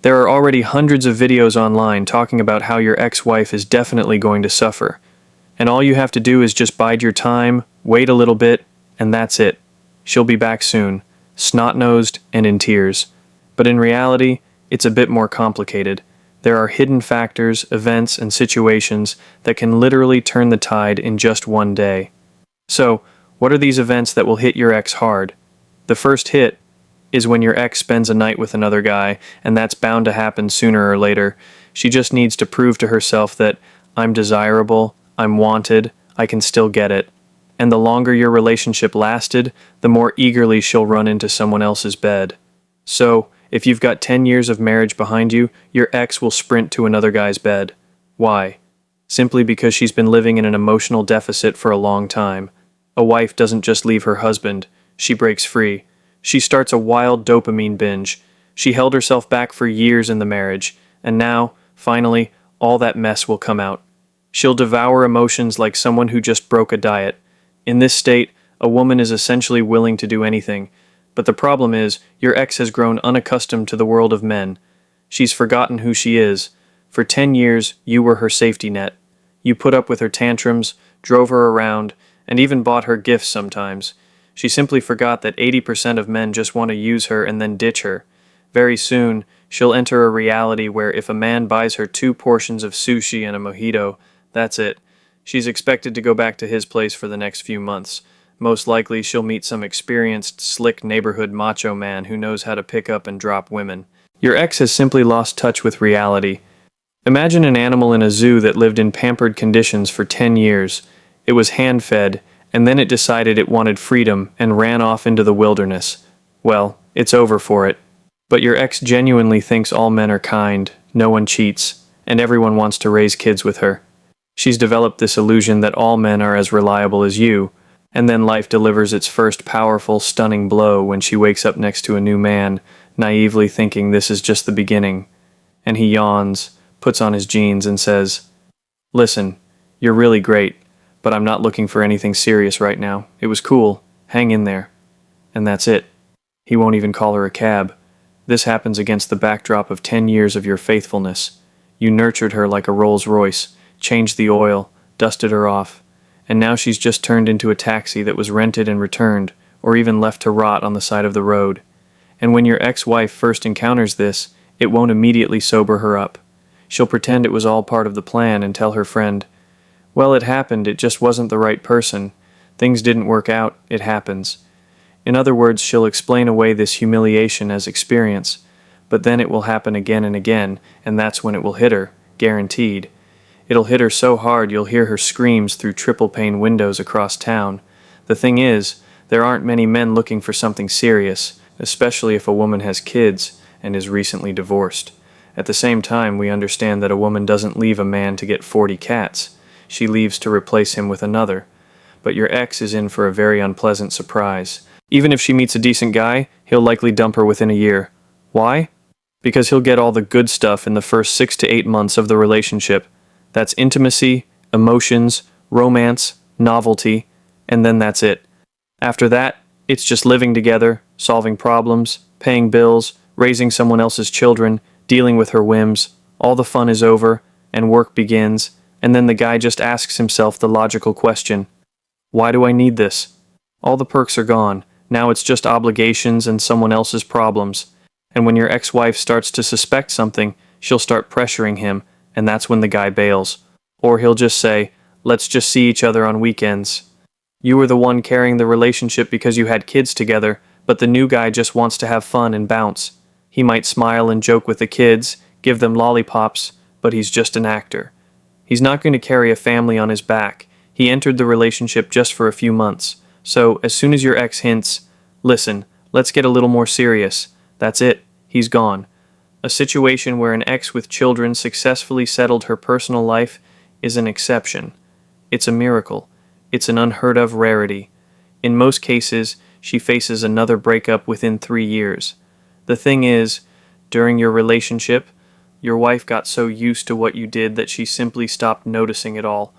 There are already hundreds of videos online talking about how your ex-wife is definitely going to suffer. And all you have to do is just bide your time, wait a little bit, and that's it. She'll be back soon, snot-nosed and in tears. But in reality, it's a bit more complicated. There are hidden factors, events, and situations that can literally turn the tide in just one day. So, what are these events that will hit your ex hard? The first hit is when your ex spends a night with another guy, and that's bound to happen sooner or later. She just needs to prove to herself that I'm desirable, I'm wanted, I can still get it. And the longer your relationship lasted, the more eagerly she'll run into someone else's bed. So, if you've got 10 years of marriage behind you, your ex will sprint to another guy's bed. Why? Simply because she's been living in an emotional deficit for a long time. A wife doesn't just leave her husband, she breaks free. She starts a wild dopamine binge. She held herself back for years in the marriage, and now, finally, all that mess will come out. She'll devour emotions like someone who just broke a diet. In this state, a woman is essentially willing to do anything. But the problem is, your ex has grown unaccustomed to the world of men. She's forgotten who she is. For 10 years, you were her safety net. You put up with her tantrums, drove her around, and even bought her gifts sometimes. She simply forgot that 80% of men just want to use her and then ditch her. Very soon, she'll enter a reality where if a man buys her 2 portions of sushi and a mojito, that's it. She's expected to go back to his place for the next few months. Most likely, she'll meet some experienced, slick neighborhood macho man who knows how to pick up and drop women. Your ex has simply lost touch with reality. Imagine an animal in a zoo that lived in pampered conditions for 10 years. It was hand-fed, and then it decided it wanted freedom and ran off into the wilderness. Well, it's over for it. But your ex genuinely thinks all men are kind, no one cheats, and everyone wants to raise kids with her. She's developed this illusion that all men are as reliable as you, and then life delivers its first powerful, stunning blow when she wakes up next to a new man, naively thinking this is just the beginning. And he yawns, puts on his jeans, and says, "Listen, you're really great, but I'm not looking for anything serious right now. It was cool. Hang in there." And that's it. He won't even call her a cab. This happens against the backdrop of 10 years of your faithfulness. You nurtured her like a Rolls Royce, changed the oil, dusted her off, and now she's just turned into a taxi that was rented and returned, or even left to rot on the side of the road. And when your ex-wife first encounters this, it won't immediately sober her up. She'll pretend it was all part of the plan and tell her friend, "Well, it happened, it just wasn't the right person. Things didn't work out, it happens." In other words, she'll explain away this humiliation as experience, but then it will happen again and again, and that's when it will hit her, guaranteed. It'll hit her so hard you'll hear her screams through triple-pane windows across town. The thing is, there aren't many men looking for something serious, especially if a woman has kids and is recently divorced. At the same time, we understand that a woman doesn't leave a man to get 40 cats. She leaves to replace him with another. But your ex is in for a very unpleasant surprise. Even if she meets a decent guy, he'll likely dump her within a year. Why? Because he'll get all the good stuff in the first 6 to 8 months of the relationship. That's intimacy, emotions, romance, novelty, and then that's it. After that, it's just living together, solving problems, paying bills, raising someone else's children, dealing with her whims. All the fun is over, and work begins, and then the guy just asks himself the logical question, why do I need this? All the perks are gone. Now it's just obligations and someone else's problems. And when your ex-wife starts to suspect something, she'll start pressuring him, and that's when the guy bails. Or he'll just say, "Let's just see each other on weekends." You were the one carrying the relationship because you had kids together, but the new guy just wants to have fun and bounce. He might smile and joke with the kids, give them lollipops, but he's just an actor. He's not going to carry a family on his back. He entered the relationship just for a few months. So, as soon as your ex hints, "Listen, let's get a little more serious," that's it, he's gone. A situation where an ex with children successfully settled her personal life is an exception. It's a miracle. It's an unheard of rarity. In most cases, she faces another breakup within 3 years. The thing is, during your relationship, your wife got so used to what you did that she simply stopped noticing it all.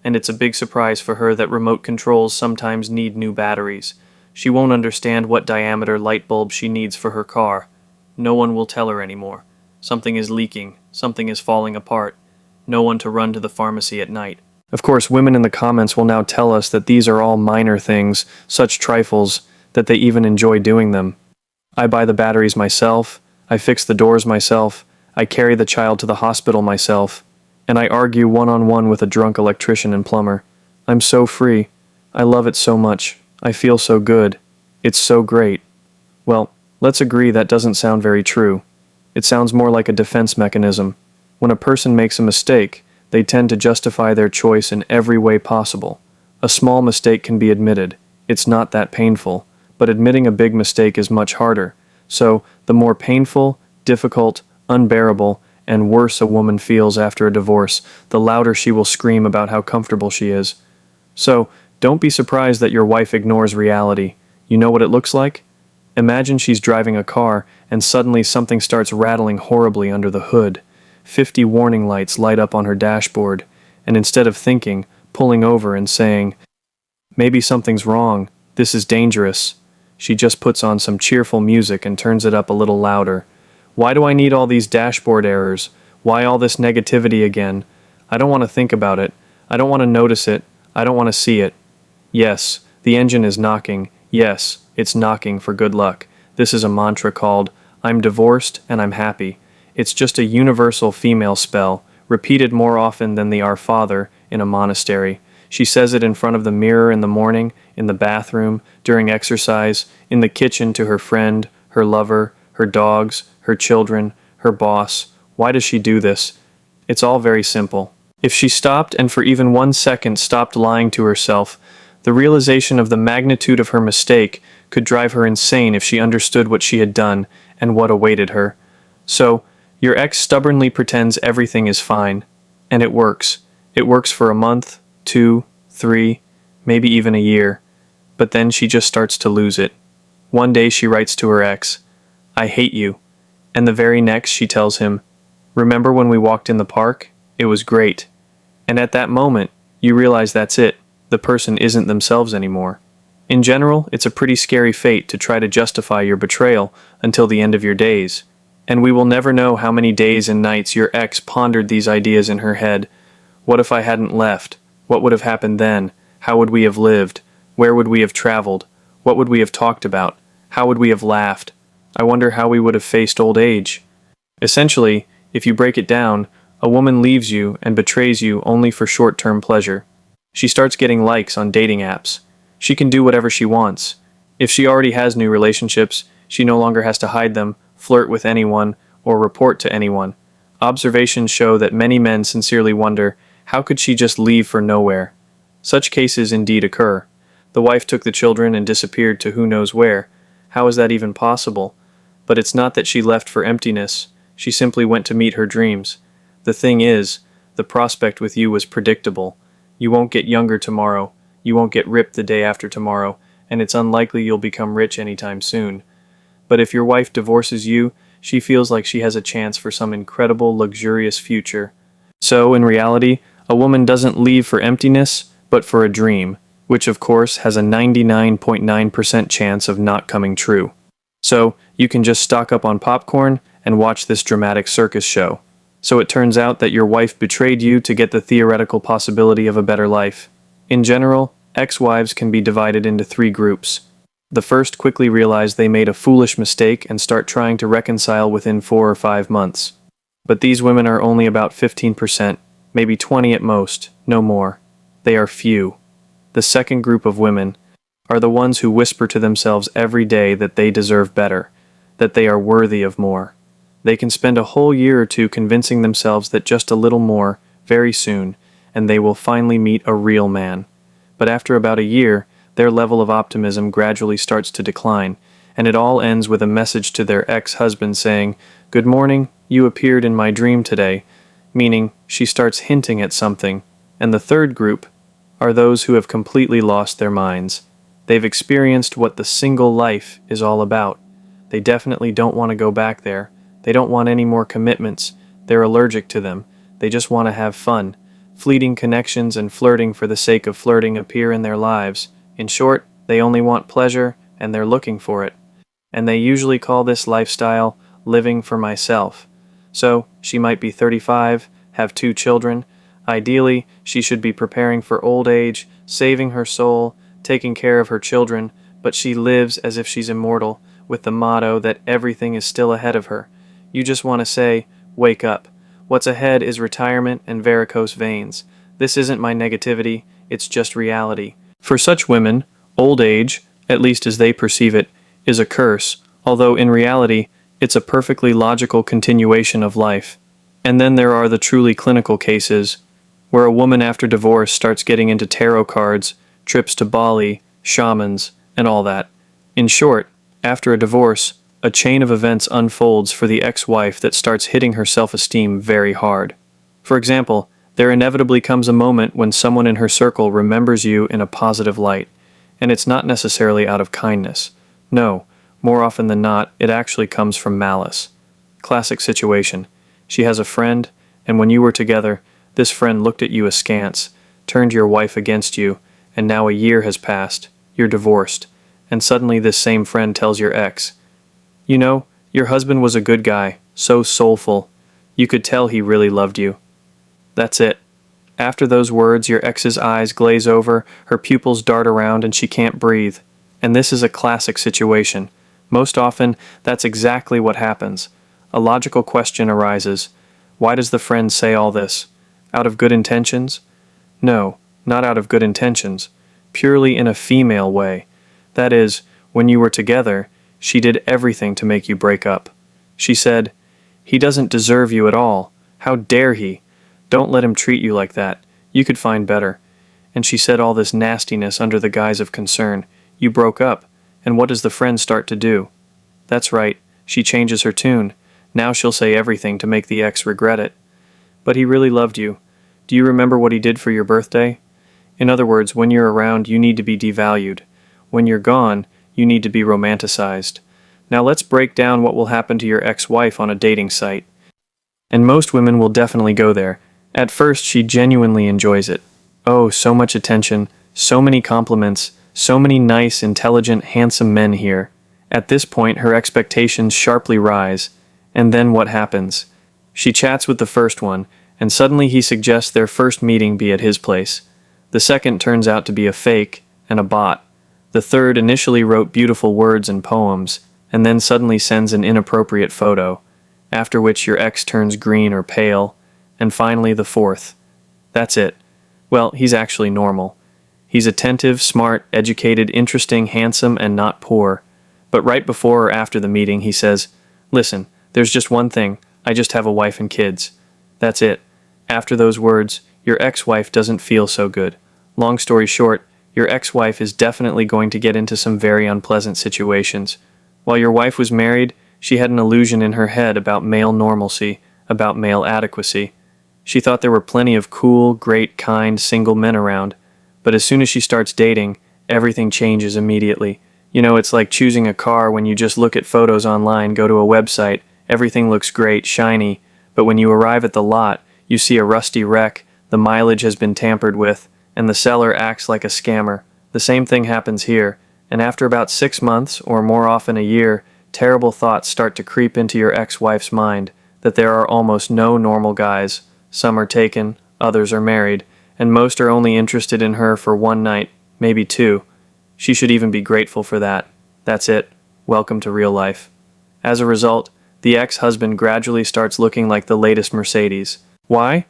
And it's a big surprise for her that remote controls sometimes need new batteries. She won't understand what diameter light bulb she needs for her car. No one will tell her anymore. Something is leaking. Something is falling apart. No one to run to the pharmacy at night. Of course, women in the comments will now tell us that these are all minor things, such trifles, that they even enjoy doing them. I buy the batteries myself, I fix the doors myself, I carry the child to the hospital myself, and I argue one-on-one with a drunk electrician and plumber. I'm so free. I love it so much. I feel so good. It's so great. Well, let's agree that doesn't sound very true. It sounds more like a defense mechanism. When a person makes a mistake, they tend to justify their choice in every way possible. A small mistake can be admitted. It's not that painful, but admitting a big mistake is much harder. So, the more painful, difficult, unbearable, and worse a woman feels after a divorce, the louder she will scream about how comfortable she is. So, don't be surprised that your wife ignores reality. You know what it looks like? Imagine she's driving a car and suddenly something starts rattling horribly under the hood. 50 warning lights light up on her dashboard, and instead of thinking, pulling over and saying, "Maybe something's wrong, this is dangerous," she just puts on some cheerful music and turns it up a little louder. Why do I need all these dashboard errors? Why all this negativity again? I don't want to think about it. I don't want to notice it. I don't want to see it. Yes, the engine is knocking. Yes, it's knocking for good luck. This is a mantra called, "I'm divorced and I'm happy." It's just a universal female spell, repeated more often than the Our Father in a monastery. She says it in front of the mirror in the morning, in the bathroom, during exercise, in the kitchen to her friend, her lover, her dogs, her children, her boss. Why does she do this? It's all very simple. If she stopped and for even 1 second stopped lying to herself, the realization of the magnitude of her mistake could drive her insane if she understood what she had done and what awaited her. So, your ex stubbornly pretends everything is fine. And it works. It works for a month, 2, 3, maybe even a year. But then she just starts to lose it. One day she writes to her ex, "I hate you." And the very next she tells him, "Remember when we walked in the park? It was great." And at that moment, you realize that's it. The person isn't themselves anymore. In general, it's a pretty scary fate to try to justify your betrayal until the end of your days. And we will never know how many days and nights your ex pondered these ideas in her head. What if I hadn't left? What would have happened then? How would we have lived? Where would we have traveled? What would we have talked about? How would we have laughed? I wonder how we would have faced old age. Essentially, if you break it down, a woman leaves you and betrays you only for short-term pleasure. She starts getting likes on dating apps. She can do whatever she wants. If she already has new relationships, she no longer has to hide them, flirt with anyone, or report to anyone. Observations show that many men sincerely wonder, how could she just leave for nowhere? Such cases indeed occur. The wife took the children and disappeared to who knows where. How is that even possible? But it's not that she left for emptiness. She simply went to meet her dreams. The thing is, the prospect with you was predictable. You won't get younger tomorrow. You won't get ripped the day after tomorrow, and it's unlikely you'll become rich anytime soon. But if your wife divorces you, she feels like she has a chance for some incredible, luxurious future. So, in reality, a woman doesn't leave for emptiness, but for a dream, which of course has a 99.9% chance of not coming true. So, you can just stock up on popcorn and watch this dramatic circus show. So it turns out that your wife betrayed you to get the theoretical possibility of a better life. In general, ex-wives can be divided into 3 groups. The first quickly realize they made a foolish mistake and start trying to reconcile within 4 or 5 months. But these women are only about 15%, maybe 20 at most, no more. They are few. The second group of women are the ones who whisper to themselves every day that they deserve better, that they are worthy of more. They can spend a whole year or two convincing themselves that just a little more, very soon, and they will finally meet a real man. But after about a year, their level of optimism gradually starts to decline, and it all ends with a message to their ex-husband saying, "Good morning, you appeared in my dream today," meaning she starts hinting at something. And the third group are those who have completely lost their minds. They've experienced what the single life is all about. They definitely don't want to go back there. They don't want any more commitments. They're allergic to them. They just want to have fun. Fleeting connections and flirting for the sake of flirting appear in their lives. In short, they only want pleasure, and they're looking for it. And they usually call this lifestyle living for myself. So, she might be 35, have 2 children. Ideally, she should be preparing for old age, saving her soul, taking care of her children, but she lives as if she's immortal, with the motto that everything is still ahead of her. You just want to say, wake up. What's ahead is retirement and varicose veins. This isn't my negativity, it's just reality. For such women, old age, at least as they perceive it, is a curse, although in reality, it's a perfectly logical continuation of life. And then there are the truly clinical cases, where a woman after divorce starts getting into tarot cards, trips to Bali, shamans, and all that. In short, after a divorce, a chain of events unfolds for the ex-wife that starts hitting her self-esteem very hard. For example, there inevitably comes a moment when someone in her circle remembers you in a positive light, and it's not necessarily out of kindness. No, more often than not, it actually comes from malice. Classic situation. She has a friend, and when you were together, this friend looked at you askance, turned your wife against you, and now a year has passed, you're divorced, and suddenly this same friend tells your ex, "You know, your husband was a good guy, so soulful. You could tell he really loved you." That's it. After those words, your ex's eyes glaze over, her pupils dart around, and she can't breathe. And this is a classic situation. Most often, that's exactly what happens. A logical question arises. Why does the friend say all this? Out of good intentions? No, not out of good intentions. Purely in a female way. That is, when you were together, she did everything to make you break up. She said, "He doesn't deserve you at all. How dare he? Don't let him treat you like that. You could find better." And she said all this nastiness under the guise of concern. You broke up, and what does the friend start to do? That's right, she changes her tune. Now she'll say everything to make the ex regret it. But he really loved you. Do you remember what he did for your birthday? In other words, when you're around, you need to be devalued. When you're gone, you need to be romanticized. Now let's break down what will happen to your ex-wife on a dating site. And most women will definitely go there. At first, she genuinely enjoys it. Oh, so much attention, so many compliments, so many nice, intelligent, handsome men here. At this point, her expectations sharply rise. And then what happens? She chats with the first one, and suddenly he suggests their first meeting be at his place. The second turns out to be a fake and a bot. The third initially wrote beautiful words and poems, and then suddenly sends an inappropriate photo, after which your ex turns green or pale, and finally the fourth. That's it. Well, he's actually normal. He's attentive, smart, educated, interesting, handsome, and not poor. But right before or after the meeting, he says, "Listen, there's just one thing. I just have a wife and kids." That's it. After those words, your ex-wife doesn't feel so good. Long story short, your ex-wife is definitely going to get into some very unpleasant situations. While your wife was married, she had an illusion in her head about male normalcy, about male adequacy. She thought there were plenty of cool, great, kind, single men around. But as soon as she starts dating, everything changes immediately. You know, it's like choosing a car when you just look at photos online, go to a website, everything looks great, shiny, but when you arrive at the lot, you see a rusty wreck, the mileage has been tampered with, and the seller acts like a scammer. The same thing happens here, and after about 6 months, or more often a year, terrible thoughts start to creep into your ex-wife's mind, that there are almost no normal guys. Some are taken, others are married, and most are only interested in her for one night, maybe 2. She should even be grateful for that. That's it. Welcome to real life. As a result, the ex-husband gradually starts looking like the latest Mercedes. Why?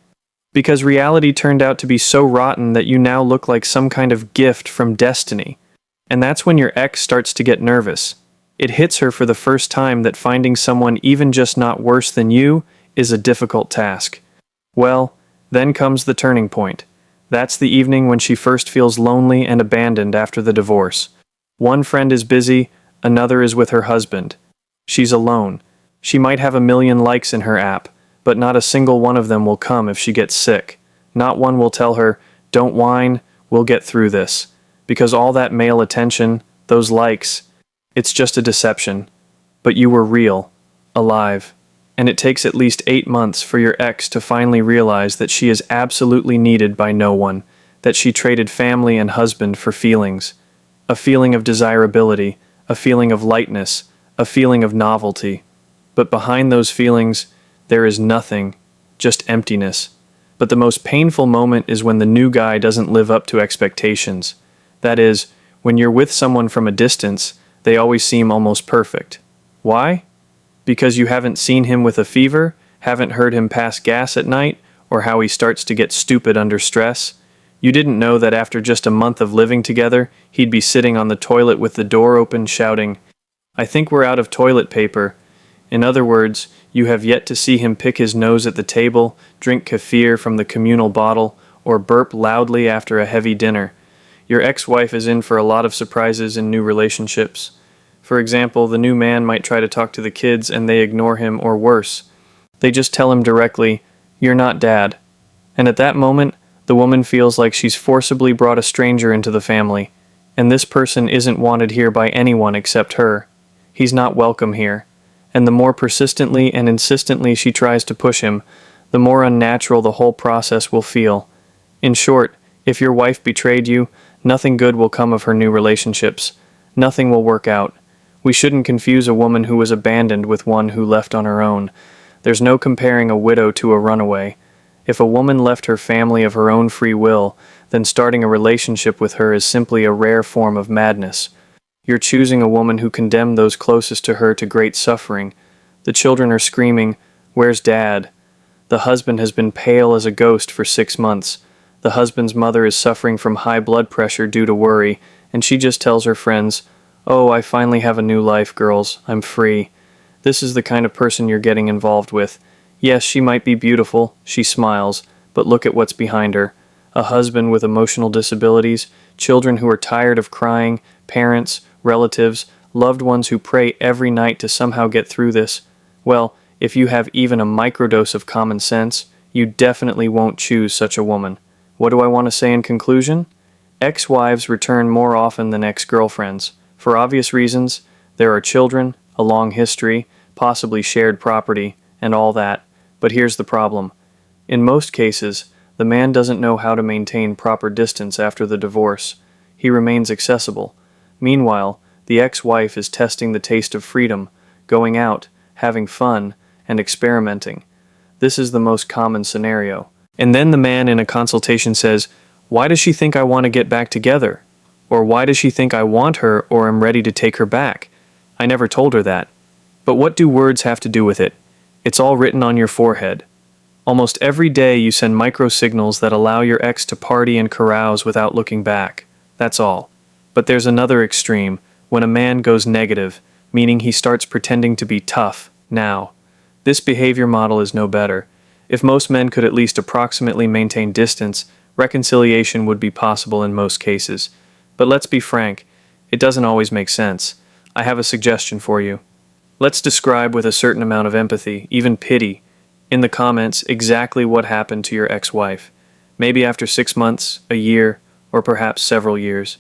Because reality turned out to be so rotten that you now look like some kind of gift from destiny. And that's when your ex starts to get nervous. It hits her for the first time that finding someone even just not worse than you is a difficult task. Well, then comes the turning point. That's the evening when she first feels lonely and abandoned after the divorce. One friend is busy, another is with her husband. She's alone. She might have 1,000,000 likes in her app, but not a single one of them will come if she gets sick. Not one will tell her, "Don't whine, we'll get through this." Because all that male attention, those likes, it's just a deception. But you were real, alive. And it takes at least 8 months for your ex to finally realize that she is absolutely needed by no one, that she traded family and husband for feelings. A feeling of desirability, a feeling of lightness, a feeling of novelty. But behind those feelings, There is nothing, just emptiness. But the most painful moment is when the new guy doesn't live up to expectations. That is, when you're with someone from a distance, they always seem almost perfect. Why? Because you haven't seen him with a fever, haven't heard him pass gas at night, or how he starts to get stupid under stress. You didn't know that after just a month of living together, he'd be sitting on the toilet with the door open shouting, "I think we're out of toilet paper." In other words, you have yet to see him pick his nose at the table, drink kefir from the communal bottle, or burp loudly after a heavy dinner. Your ex-wife is in for a lot of surprises in new relationships. For example, the new man might try to talk to the kids and they ignore him, or worse. They just tell him directly, "You're not dad." And at that moment, the woman feels like she's forcibly brought a stranger into the family, and this person isn't wanted here by anyone except her. He's not welcome here. And the more persistently and insistently she tries to push him, the more unnatural the whole process will feel. In short, if your wife betrayed you, nothing good will come of her new relationships. Nothing will work out. We shouldn't confuse a woman who was abandoned with one who left on her own. There's no comparing a widow to a runaway. If a woman left her family of her own free will, then starting a relationship with her is simply a rare form of madness. You're choosing a woman who condemned those closest to her to great suffering. The children are screaming, "Where's Dad?" The husband has been pale as a ghost for 6 months. The husband's mother is suffering from high blood pressure due to worry, and she just tells her friends, "Oh, I finally have a new life, girls. I'm free." This is the kind of person you're getting involved with. Yes, she might be beautiful, she smiles, but look at what's behind her. A husband with emotional disabilities, children who are tired of crying, parents, relatives, loved ones who pray every night to somehow get through this. Well, if you have even a microdose of common sense, you definitely won't choose such a woman. What do I want to say in conclusion? Ex-wives return more often than ex-girlfriends. For obvious reasons, there are children, a long history, possibly shared property, and all that. But here's the problem. In most cases, the man doesn't know how to maintain proper distance after the divorce. He remains accessible. Meanwhile, the ex-wife is testing the taste of freedom, going out, having fun, and experimenting. This is the most common scenario. And then the man in a consultation says, "Why does she think I want to get back together?" Or "Why does she think I want her or am ready to take her back? I never told her that." But what do words have to do with it? It's all written on your forehead. Almost every day you send micro-signals that allow your ex to party and carouse without looking back. That's all. But there's another extreme, when a man goes negative, meaning he starts pretending to be tough, now. This behavior model is no better. If most men could at least approximately maintain distance, reconciliation would be possible in most cases. But let's be frank, it doesn't always make sense. I have a suggestion for you. Let's describe with a certain amount of empathy, even pity, in the comments exactly what happened to your ex-wife. Maybe after 6 months, a year, or perhaps several years.